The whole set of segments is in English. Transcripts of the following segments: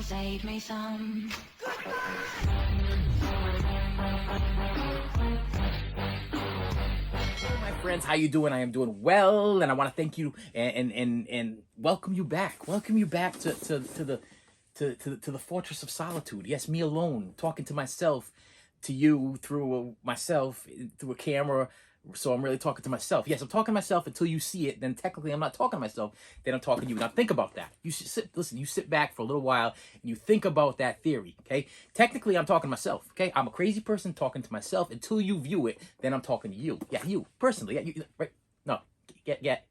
save me some. My friends, how you doing? I am doing well, and I want to thank you and welcome you back. Welcome you back to the fortress of solitude. Yes, me alone, talking to myself, to you through myself through a camera. So I'm really talking to myself. Yes, I'm talking to myself until you see it. Then technically I'm not talking to myself. Then I'm talking to you. Now think about that. You should listen. You sit back for a little while and you think about that theory. Okay. Technically I'm talking to myself. Okay. I'm a crazy person talking to myself until you view it. Then I'm talking to you. Yeah, you personally. Yeah, you. Right. No. Get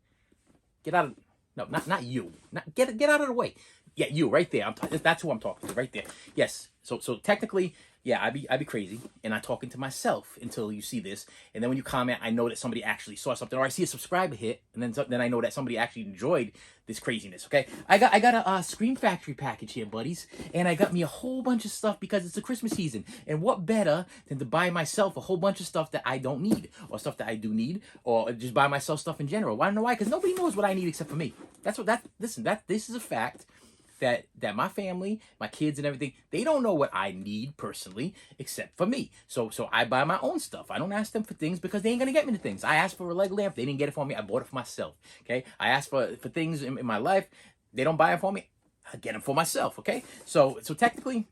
out of. No, not you. Get out of the way. Yeah, you right there. That's who I'm talking to right there. Yes. So technically, yeah, I'd be crazy, and I'm talking to myself until you see this, and then when you comment, I know that somebody actually saw something, or I see a subscriber hit, and then I know that somebody actually enjoyed this craziness. Okay, I got a Scream Factory package here, buddies, and I got me a whole bunch of stuff because it's the Christmas season, and what better than to buy myself a whole bunch of stuff that I don't need, or stuff that I do need, or just buy myself stuff in general. Why? Know why? Because nobody knows what I need except for me. This is a fact. That my family, my kids and everything, they don't know what I need personally except for me. So I buy my own stuff. I don't ask them for things because they ain't gonna get me the things. I asked for a leg lamp, they didn't get it for me. I bought it for myself. Okay. I asked for things in my life, they don't buy it for me. I get them for myself. Okay. So technically,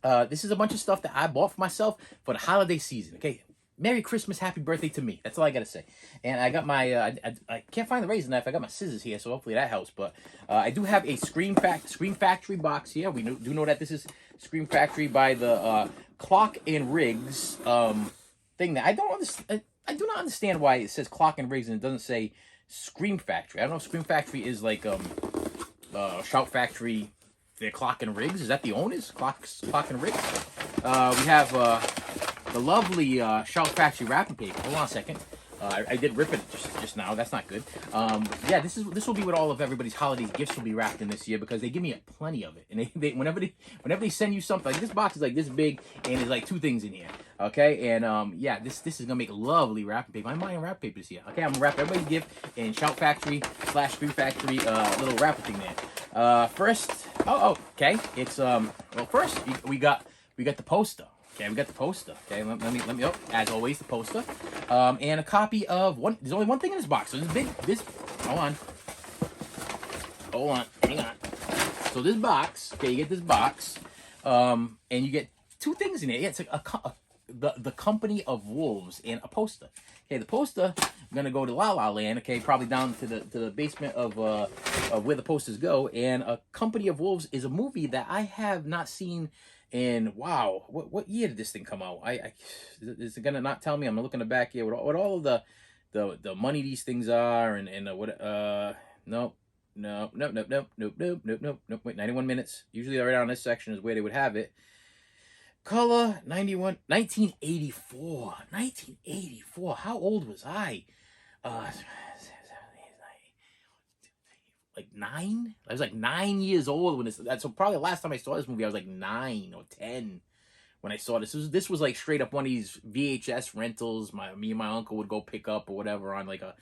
this is a bunch of stuff that I bought for myself for the holiday season. Okay. Merry Christmas, happy birthday to me. That's all I gotta say. And I got my, I can't find the razor knife. I got my scissors here, so hopefully that helps. But I do have a Scream Factory box here. We do know that this is Scream Factory by the Clock and Riggs thing that I don't understand. I do not understand why it says Clock and Riggs and it doesn't say Scream Factory. I don't know if Scream Factory is like Shout Factory. They're Clock and Riggs. Is that the owners? Clock and Riggs. We have the lovely Shout Factory wrapping paper. Hold on a second. I did rip it just now. That's not good. Yeah, this will be what all of everybody's holiday gifts will be wrapped in this year because they give me plenty of it. And whenever they send you something, like this box is like this big and there's like 2 things in here. Okay, and yeah, this is gonna make lovely wrapping paper. I'm buying wrapping papers here. Okay, I'm gonna wrap everybody's gift in Shout Factory / Scream Factory little wrapping thing there. First, okay, it's well first we got the poster. Okay, we got the poster. Okay, let me. Oh, as always, the poster, and a copy of one. There's only one thing in this box. So hold on, hang on. So this box. Okay, you get this box, and you get 2 things in it. Yeah, it's like the Company of Wolves and a poster. Okay, the poster. I'm gonna go to La La Land. Okay, probably down to the basement of where the posters go. And a Company of Wolves is a movie that I have not seen. And wow, what year did this thing come out? Is it gonna not tell me? I'm looking back here what all of the money these things are and what nope. Wait, 91 minutes. Usually right around this section is where they would have it. Color 1984. 1984. How old was I? Like 9. I was like 9 years old when so probably the last time I saw this movie I was like 9 or 10 when I saw this. This was like straight up one of these VHS rentals. Me and my uncle would go pick up or whatever on like a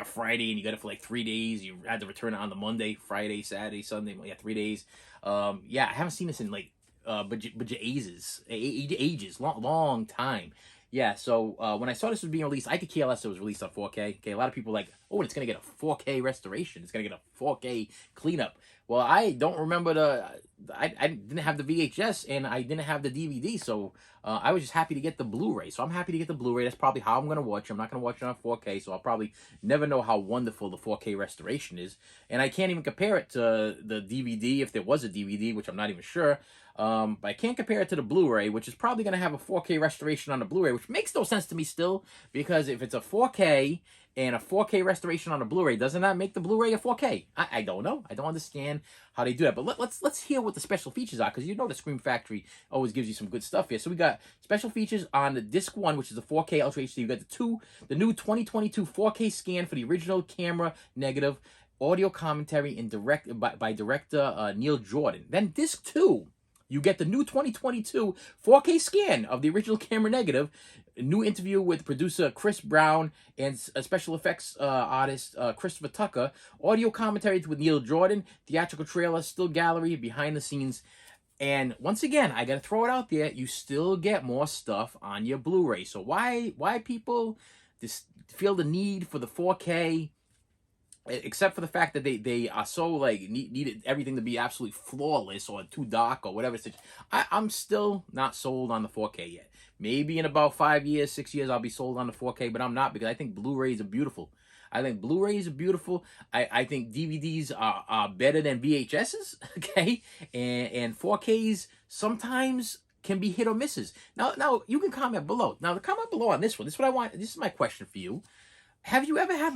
Friday, and you got it for like 3 days. You had to return it on the Monday, Friday, Saturday, Sunday. Yeah, 3 days. Yeah, I haven't seen this in like ages, long time. Yeah, so when I saw this was being released, I could care less it was released on 4K. Okay, a lot of people like, oh, it's going to get a 4K restoration. It's going to get a 4K cleanup. Well, I don't remember I didn't have the VHS and I didn't have the DVD, so I was just happy to get the Blu-ray. So I'm happy to get the Blu-ray. That's probably how I'm going to watch it. I'm not going to watch it on 4K, so I'll probably never know how wonderful the 4K restoration is. And I can't even compare it to the DVD, if there was a DVD, which I'm not even sure. But I can't compare it to the Blu-ray, which is probably going to have a 4K restoration on the Blu-ray, which makes no sense to me still, because if it's a 4K and a 4K restoration on a Blu-ray, doesn't that make the Blu-ray a 4K? I don't know. I don't understand how they do that. But let's hear what the special features are, because you know the Scream Factory always gives you some good stuff here. So we got special features on the disc 1, which is the 4K Ultra HD. You got the new 2022 4K scan for the original camera negative, audio commentary and by director Neil Jordan. Then disc 2. You get the new 2022 4K scan of the original camera negative, a new interview with producer Chris Brown and special effects artist Christopher Tucker, audio commentary with Neil Jordan, theatrical trailer, still gallery, behind the scenes. And once again, I got to throw it out there, you still get more stuff on your Blu-ray. So why people just feel the need for the 4K, except for the fact that they are so like needed everything to be absolutely flawless or too dark or whatever. I'm still not sold on the 4K yet. Maybe in about 5 years, 6 years, I'll be sold on the 4K, but I'm not, because I think Blu-rays are beautiful. I think Blu-rays are beautiful. I think DVDs are better than VHSs, okay? And 4Ks sometimes can be hit or misses. Now you can comment below. Now, the comment below on this one, this is what I want. This is my question for you. Have you ever had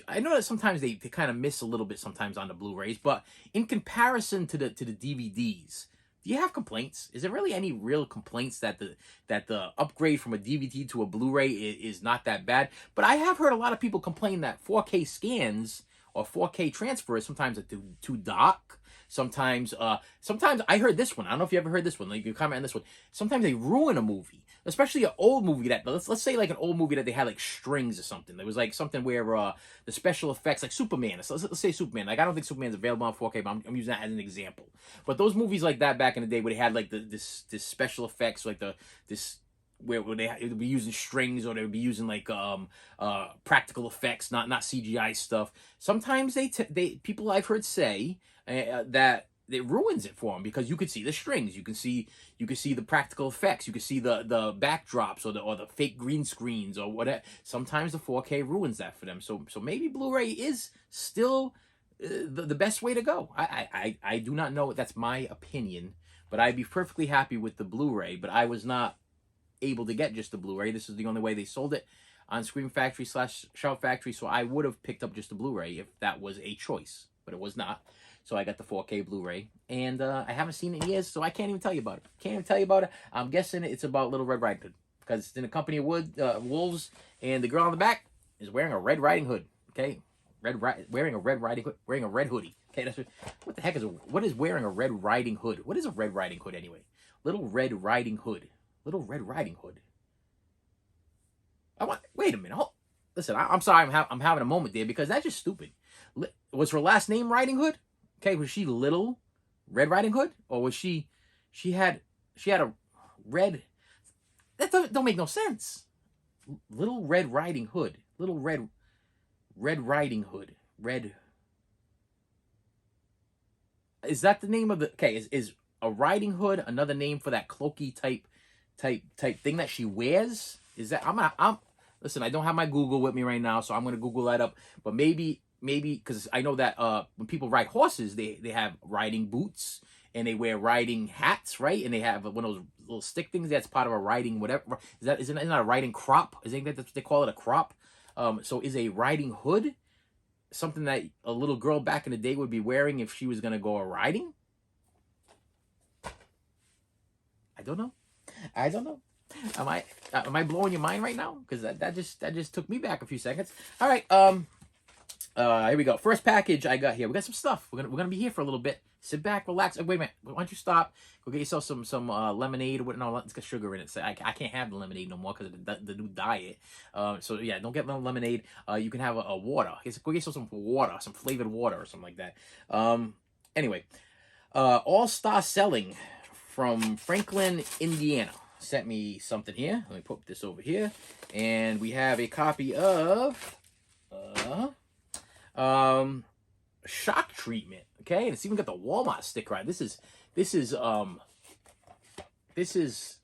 I know that sometimes they kind of miss a little bit sometimes on the Blu-rays, but in comparison to the DVDs, do you have complaints? Is there really any real complaints that the upgrade from a DVD to a Blu-ray is not that bad? But I have heard a lot of people complain that 4K scans or 4K transfers sometimes are too dark. Sometimes I heard this one. I don't know if you ever heard this one. Like, you can comment on this one. Sometimes they ruin a movie, especially an old movie that, let's say like an old movie that they had like strings or something. There was like something where the special effects, like Superman. Let's say Superman. Like, I don't think Superman's available on 4K, but I'm using that as an example. But those movies like that back in the day, where they had like this special effects, like where they would be using strings, or they would be using like practical effects, not CGI stuff. Sometimes people I've heard say that it ruins it for them, because you could see the strings, you can see the practical effects, you can see the backdrops or the fake green screens or whatever. Sometimes the 4K ruins that for them. So maybe Blu-ray is still the best way to go. I do not know. That's my opinion, but I'd be perfectly happy with the Blu-ray. But I was not able to get just the Blu-ray. This is the only way they sold it on Scream Factory / Shout Factory, so I would have picked up just the Blu-ray if that was a choice, but it was not. So I got the 4K Blu-ray, and I haven't seen it in years, so I can't even tell you about it. Can't even tell you about it. I'm guessing it's about Little Red Riding Hood, because it's in a company of wolves, and the girl on the back is wearing a Red Riding Hood. Okay, wearing a Red Riding Hood, wearing a red hoodie. Okay, what the heck what is wearing a Red Riding Hood? What is a Red Riding Hood anyway? Little Red Riding Hood. Little Red Riding Hood. Wait a minute. Listen, I'm sorry. I'm having a moment there, because that's just stupid. Was her last name Riding Hood? Okay, was she Little Red Riding Hood, or was she had a red? That don't make no sense. Little Red Riding Hood. Little Red Riding Hood. Red. Is that the name of the? Okay, is a riding hood another name for that cloaky type thing that she wears? Is that I'm listen, I don't have my Google with me right now, so I'm gonna Google that up. But maybe because I know that when people ride horses, they have riding boots, and they wear riding hats, right? And they have one of those little stick things that's part of a riding whatever. Isn't that a riding crop? I think that they call it a crop. So is a riding hood something that a little girl back in the day would be wearing if she was gonna go riding? I don't know. Am I blowing your mind right now? Because that just took me back a few seconds. All right. Here we go. First package I got here. We got some stuff. We're gonna be here for a little bit. Sit back, relax. Oh, wait a minute. Why don't you stop? Go get yourself some lemonade. No, it's got sugar in it. So I can't have the lemonade no more because of the new diet. So yeah, don't get no lemonade. You can have a water. Go get yourself some water, some flavored water or something like that. Anyway, All Star Selling from Franklin, Indiana, sent me something here. Let me put this over here, and we have a copy of Shock Treatment. Okay, and it's even got the Walmart sticker on. This is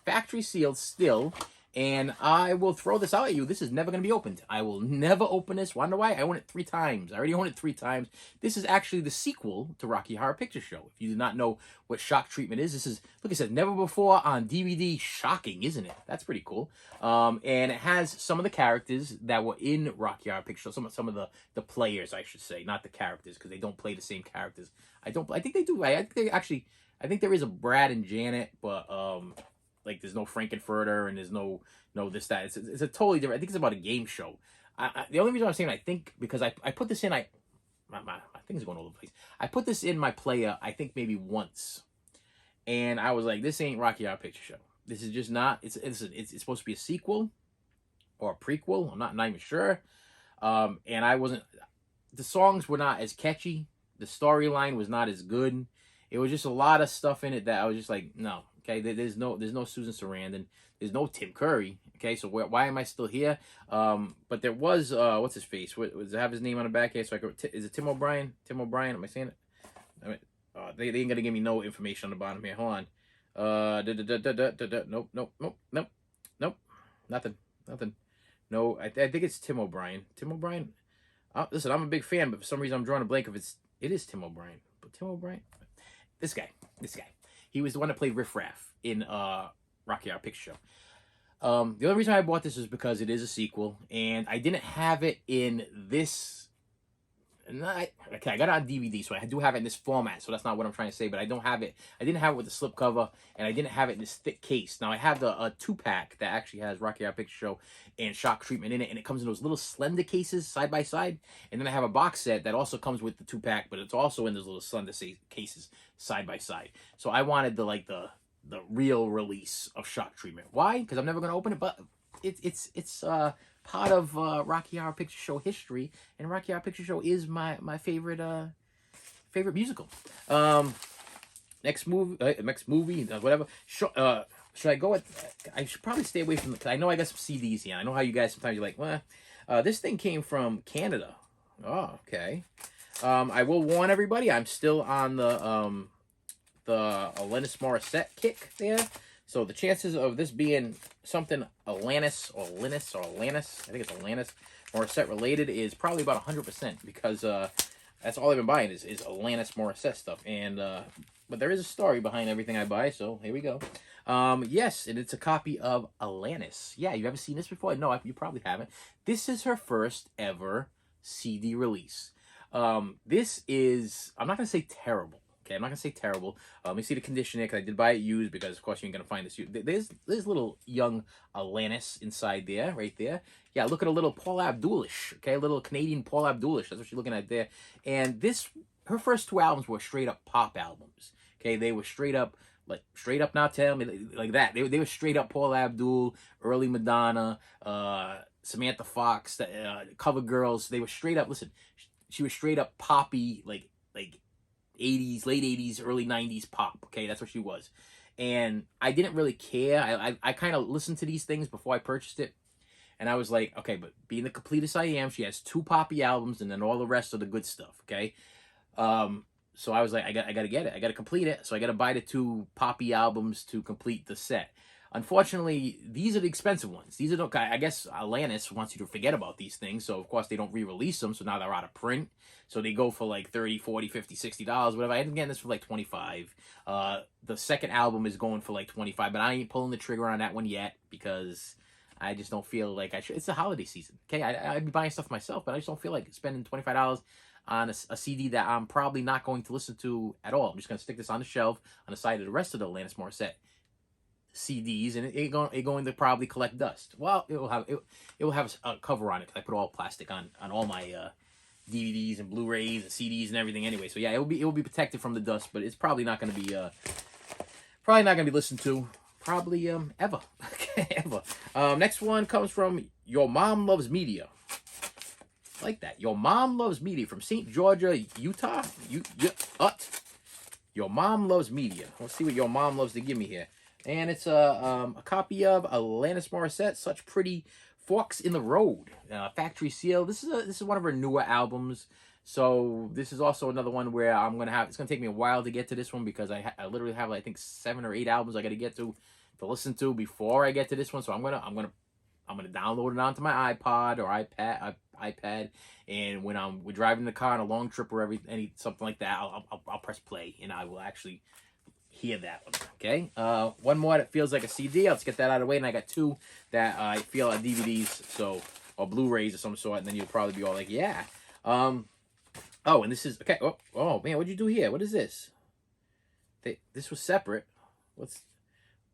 factory sealed still, and I will throw this out at you. This is never going to be opened. I will never open this. Wonder why? I own it 3 times. I already own it 3 times. This is actually the sequel to Rocky Horror Picture Show. If you do not know what Shock Treatment is, this is, like I said, never before on DVD. Shocking, isn't it? That's pretty cool. And it has some of the characters that were in Rocky Horror Picture Show. Some of the players, I should say, not the characters, because they don't play the same characters. I think they do. I think there is a Brad and Janet, but like there's no Frankenfurter and there's no this, that. It's a totally different. I think it's about a game show. The only reason I'm saying I think, because I put this in, my thing's going all over the place. I put this in my player, I think maybe once, and I was like, this ain't Rocky Horror Picture Show. This is just not. It's supposed to be a sequel or a prequel. I'm not even sure. And I wasn't. The songs were not as catchy. The storyline was not as good. It was just a lot of stuff in it that I was just like, no. Okay, there's no Susan Sarandon. There's no Tim Curry. Okay, so why am I still here? But there was what's his face? Does it have his name on the back here? So is it Tim O'Brien? Tim O'Brien? Am I saying it? I mean, they ain't gonna give me no information on the bottom here. Hold on. Nope, nope, nothing. No, I think it's Tim O'Brien. Tim O'Brien. Listen, I'm a big fan, but for some reason I'm drawing a blank if it is Tim O'Brien. But Tim O'Brien, this guy, he was the one that played Riff Raff in Rocky Horror Picture Show. The only reason I bought this is because it is a sequel, and I didn't have it in this. I got it on DVD, so I do have it in this format. So that's not what I'm trying to say, but I don't have it. I didn't have it with the slipcover, and I didn't have it in this thick case. Now I have the 2-pack that actually has Rocky Horror Picture Show and Shock Treatment in it, and it comes in those little slender cases side by side. And then I have a box set that also comes with the 2-pack, but it's also in those little slender cases side by side. So I wanted the real release of Shock Treatment. Why? Because I'm never gonna open it, but it's part of Rocky Horror Picture Show history, and Rocky Horror Picture Show is my favorite musical. Next movie, whatever. Should I go with? I should probably stay away from the. I know I got some CDs here. I know how you guys sometimes you're like, well, this thing came from Canada. Oh, okay. I will warn everybody. I'm still on the Atlantis Morissette kick there. So the chances of this being something Atlantis, I think it's Atlantis, Morissette related is probably about 100% because that's all I've been buying is Atlantis Morissette stuff. And but there is a story behind everything I buy, so here we go. Yes, and it's a copy of Atlantis. Yeah, you ever seen this before? No, you probably haven't. This is her first ever CD release. This is, I'm not going to say terrible. Okay, I'm not going to say terrible. Let me see the condition here, because I did buy it used, because, of course, you ain't going to find this used. There's little young Atlantis inside there, right there. Yeah, look at a little Paul Abdulish, okay? A little Canadian Paul Abdulish. That's what you're looking at there. And her first 2 albums were straight-up pop albums, okay? They were straight-up now, tell me, like that. They were straight-up Paul Abdul, early Madonna, Samantha Fox, Cover Girls. They were straight-up, listen, she was straight-up poppy, like 80s, late 80s, early 90s pop. Okay, that's what she was. And I didn't really care. I kind of listened to these things before I purchased it. And I was like, okay, but being the completest I am, she has 2 poppy albums and then all the rest of the good stuff, okay? So I was like, I got to get it. I got to complete it. So I got to buy the 2 poppy albums to complete the set. Unfortunately, these are the expensive ones. These are I guess Atlantis wants you to forget about these things. So, of course, they don't re-release them. So now they're out of print. So they go for like $30, $40, $50, $60, whatever. I ended up getting this for like $25. The second album is going for like $25. But I ain't pulling the trigger on that one yet because I just don't feel like I should. It's the holiday season. Okay, I'd be buying stuff myself, but I just don't feel like spending $25 on a CD that I'm probably not going to listen to at all. I'm just going to stick this on the shelf on the side of the rest of the Atlantis Morissette CDs, and it going to probably collect dust. Well, it will have a cover on it because I put all plastic on all my DVDs and Blu-rays and CDs and everything anyway. So yeah, it will be protected from the dust, but it's probably not going to be listened to probably ever. Okay, ever. Next one comes from Your Mom Loves Media. Like that. Your Mom Loves Media from St. Georgia, Utah. Your Mom Loves Media. Let's see what Your Mom loves to give me here. And it's a copy of Atlantis Morissette, Such Pretty Forks in the Road, factory seal. This is one of her newer albums. So this is also another one where it's gonna take me a while to get to this one because I literally have I think 7 or 8 albums I got to get to listen to before I get to this one. So I'm gonna download it onto my iPod or iPad, and when we're driving the car on a long trip or something like that, I'll press play and I will actually hear that one. Okay, one more that feels like a CD. Let's get that out of the way, and I got 2 that I feel are DVDs, or Blu-rays of some sort, and then you'll probably be all like, yeah. Oh, and this is okay. Oh man, what'd you do here? What is this? This was separate. What's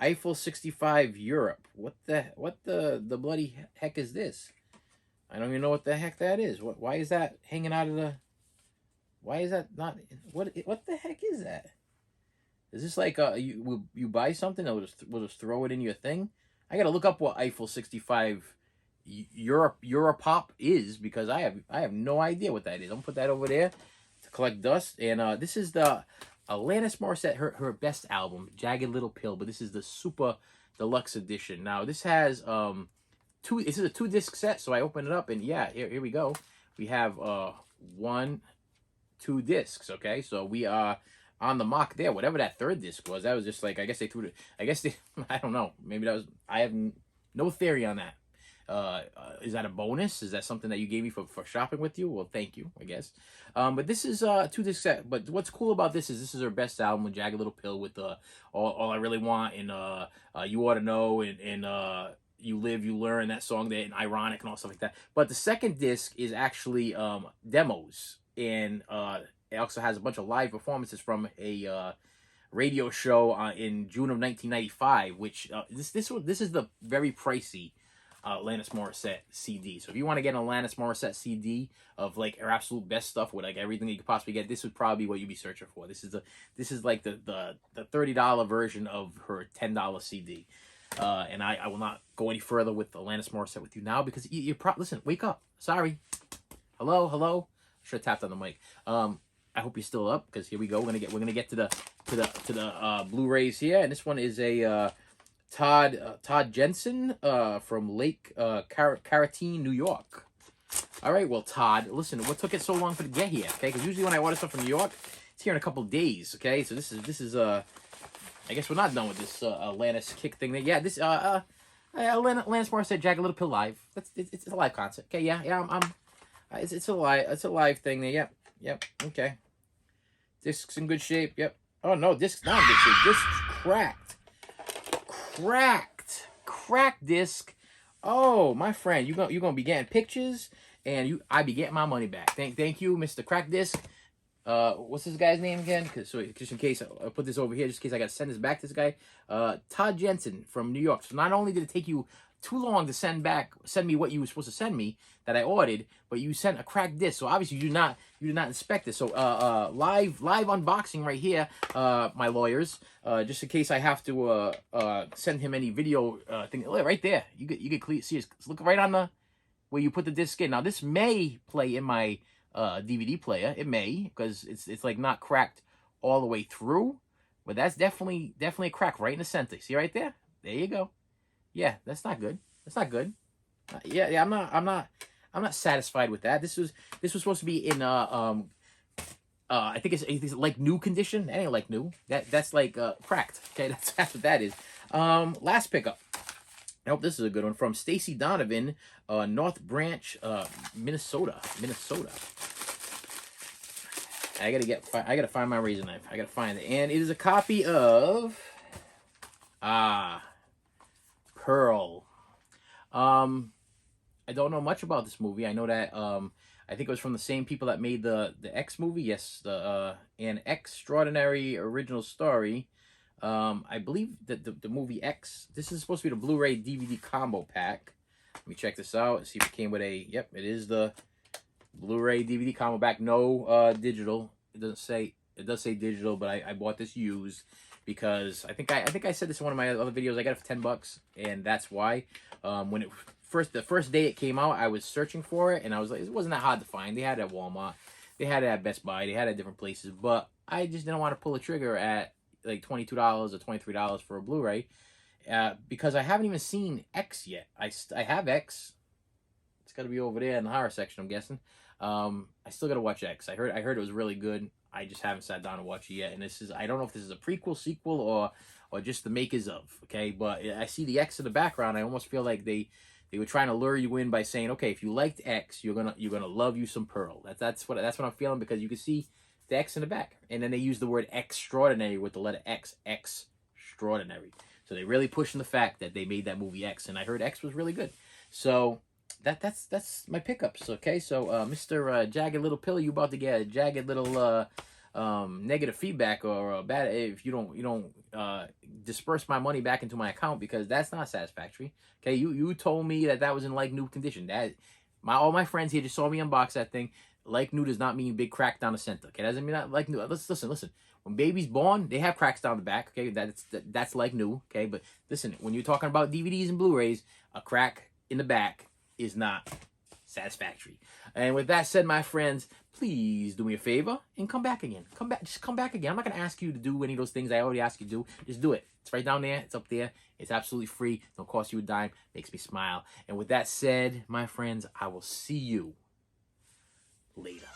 Eiffel 65 Europe? What the bloody heck is this? I don't even know what the heck that is. Why is that hanging out of the? Why is that not? What the heck is that? Is this like you buy something that will just throw it in your thing? I gotta look up what Eiffel 65 Europop is, because I have no idea what that is. I'm gonna put that over there to collect dust. And this is the Atlantis Morissette, her best album, Jagged Little Pill, but this is the super deluxe edition. Now this has this is a 2-disc set, so I open it up and yeah, here we go. We have 1, 2 discs. Okay, so we are on the mock there. Whatever that 3rd disc was, that was just like, I guess they threw it. I guess they I don't know. Maybe that was, I have no theory on that. Is that a bonus? Is that something that you gave me for shopping with you? Well, thank you, I guess. But this is 2-disc set. But what's cool about this is her best album with Jagged Little Pill, with All I Really Want, and You Ought to Know, and You Live, You Learn, that song there, and Ironic, and all stuff like that. But the 2nd disc is actually demos, and it also has a bunch of live performances from a radio show in June of 1995, which this is the very pricey Atlantis Morissette CD. So if you want to get an Atlantis Morissette CD of like her absolute best stuff with like everything you could possibly get, this would probably be what you'd be searching for. This is like the $30 version of her $10 CD. And I will not go any further with Atlantis Morissette with you now, because listen, wake up. Sorry. Hello. Should have tapped on the mic. I hope you're still up, because here we go. We're gonna get to the Blu-rays here, and this one is a Todd Jensen from Lake Carotene, New York. All right, well, Todd, listen, what took it so long to get here? Okay, because usually when I order stuff from New York, it's here in a couple of days. Okay, so this is I guess we're not done with this Atlantis kick thing. Yeah, this Atlantis Morissette Jagged Little Pill live. It's a live concert. Okay, yeah, it's a live thing there. Yep. Okay. Disc's in good shape. Yep. Oh no, disc's not in good shape. Disc's cracked disc. Oh, my friend, you're gonna be getting pictures, and I be getting my money back. Thank you, Mr. Crack Disc. What's this guy's name again? Just in case, I'll put this over here, just in case I gotta send this back to this guy. Todd Jensen from New York. So not only did it take you too long to send me what you were supposed to send me that I ordered, but you sent a cracked disc. So obviously you did not inspect this. So live unboxing right here, my lawyers. Just in case I have to send him any video thing. Look, right there. You could see it. Look right on the where you put the disc in. Now this may play in my DVD player. It may, because it's like not cracked all the way through, but that's definitely a crack right in the center. See right there? There you go. Yeah, that's not good. That's not good. Yeah, I'm not satisfied with that. This was supposed to be in I think it's like new condition. That ain't like new. That's like cracked. Okay, that's what that is. Last pickup. I hope this is a good one, from Stacy Donovan, North Branch, Minnesota. I gotta find my razor knife. I gotta find it, and it is a copy of Pearl. I don't know much about this movie. I know that I think it was from the same people that made the X movie. Yes, an extraordinary original story. I believe that the movie X. This is supposed to be the Blu-ray DVD combo pack. Let me check this out. See if it came with a. Yep, it is the Blu-ray DVD combo pack. No digital. It doesn't say. It does say digital, but I bought this used because I think I said this in one of my other videos. I got it for $10, and that's why. When the first day it came out, I was searching for it, and I was like, it wasn't that hard to find. They had it at Walmart, they had it at Best Buy, they had it at different places, but I just didn't want to pull a trigger at like $22 or $23 for a Blu-ray, because I haven't even seen X yet. I have X. It's got to be over there in the horror section, I'm guessing. I still got to watch X. I heard it was really good. I just haven't sat down to watch it yet, and I don't know if this is a prequel, sequel, or just the makers of. Okay, but I see the X in the background. I almost feel like they were trying to lure you in by saying, okay, if you liked X, you're gonna love you some Pearl. That's what I'm feeling, because you can see the X in the back, and then they use the word extraordinary with the letter X, extraordinary. So they're really pushing the fact that they made that movie X, and I heard X was really good. So that's my pickups. Okay, so Mr. Jagged Little Pill, you about to get a jagged little negative feedback or bad if you don't disperse my money back into my account, because that's not satisfactory. Okay, you told me that was in like new condition. All my friends here just saw me unbox that thing. Like new does not mean big crack down the center. Okay, doesn't mean that like new. Listen. When baby's born, they have cracks down the back. Okay, that's like new. Okay, but listen, when you're talking about DVDs and Blu-rays, a crack in the back is not satisfactory. And with that said, my friends, please do me a favor and come back again. Just come back again. I'm not gonna ask you to do any of those things I already asked you to do. Just do it. It's right down there. It's up there. It's absolutely free. Don't cost you a dime. Makes me smile. And with that said, my friends, I will see you later.